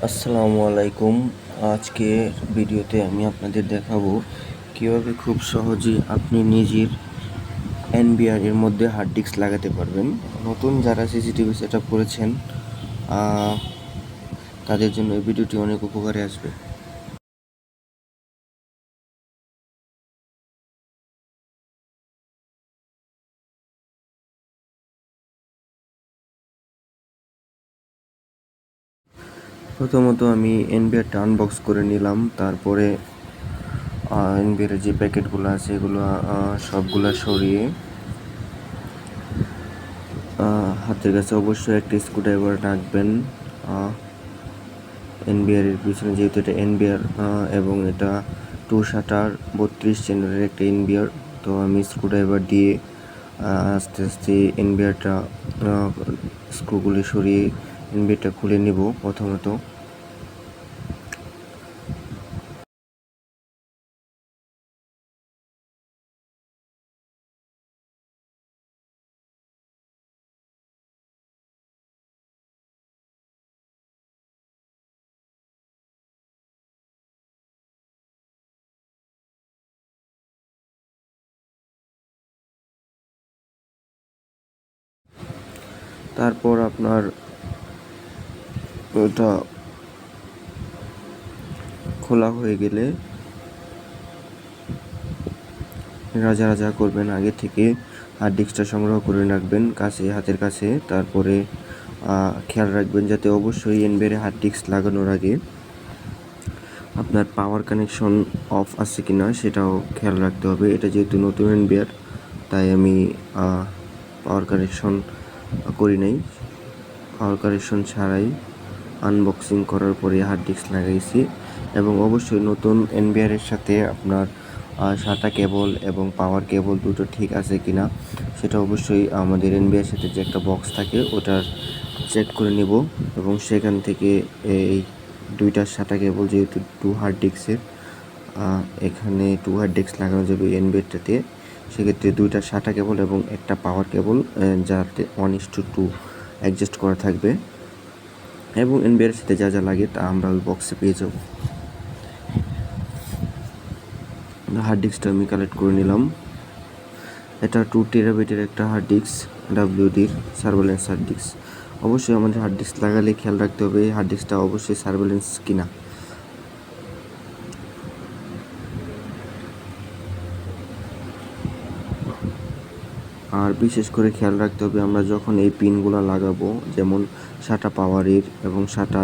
আসসালামু আলাইকুম। আজকের ভিডিওতে আমি আপনাদের দেখাবো কীভাবে খুব সহজেই আপনি নিজের এনবিআর এর মধ্যে হার্ড ডিস্ক লাগাতে পারবেন। নতুন যারা সিসিটিভি সেট আপ করেছেন তাদের জন্য এই ভিডিওটি অনেক উপকারে আসবে। প্রথমত আমি এনবিআরটা আনবক্স করে নিলাম, তারপরে এনবিআরের যে প্যাকেটগুলো আছে এগুলো সবগুলো সরিয়ে হাতের কাছে অবশ্যই একটা স্ক্রুড্রাইভার রাখবেন। এনবিআর এর পিছনে যেহেতু এটা এনবিআর এবং এটা 2 শাটার 32 চ্যানেলের একটা এনবিআর, তো আমি স্ক্রুড্রাইভার দিয়ে আস্তে আস্তে এনবিআরটা স্ক্রুগুলি সরিয়ে এনবিআরটা খুলে নেব প্রথমত। তারপর আপনার ওটা খোলা হয়ে গেলে রাজা করবেন, আগে থেকে হার্ড ডিস্কটা সংগ্রহ করে রাখবেন হাতের কাছে। তারপরে খেয়াল রাখবেন যাতে অবশ্যই এনবিআর হার্ড ডিস্ক লাগানোর আগে আপনার পাওয়ার কানেকশন অফ আছে কিনা সেটাও খেয়াল রাখতে হবে। এটা যেহেতু নতুন এনবিআর তাই আমি পাওয়ার কানেকশন করি নাই, পাওয়ার কানেকশন ছাড়াই আনবক্সিং করার পরে হার্ড ডিস্ক লাগাইছি। এবং অবশ্যই নতুন এনবিআরের সাথে আপনার SATA কেবল এবং পাওয়ার কেবল দুটো ঠিক আছে কিনা সেটা অবশ্যই আমাদের এনবিআর সাথে যে একটা বক্স থাকে ওটার চেক করে নিব। এবং সেখান থেকে এই দুইটা SATA কেবল, যেহেতু 2 হার্ড ডিস্কের এখানে 2 হার্ড ডিস্ক লাগানো যাবে এনবিআরটাতে, সেক্ষেত্রে দুইটা SATA কেবল এবং একটা পাওয়ার কেবল যাতে 1:2 অ্যাডজাস্ট করা থাকবে। এবং এনবিআরের সাথে যা যা লাগে তা আমরা ওই বক্সে পেয়ে যাব। হার্ড ডিস্কটা আমি কালেক্ট করে নিলাম। এটা 2 টেরাবাইটের একটা হার্ড ডিস্ক, ডাব্লিউডির সার্ভেলেন্স হার্ড ডিস্ক। অবশ্যই আমাদের হার্ড ডিস্ক লাগালে খেয়াল রাখতে হবে এই হার্ড ডিস্কটা অবশ্যই সার্ভেলেন্স কিনা। আর বিশেষ করে খেয়াল রাখতে হবে আমরা যখন এই পিনগুলো লাগাবো, যেমন SATA পাওয়ারের এবং SATA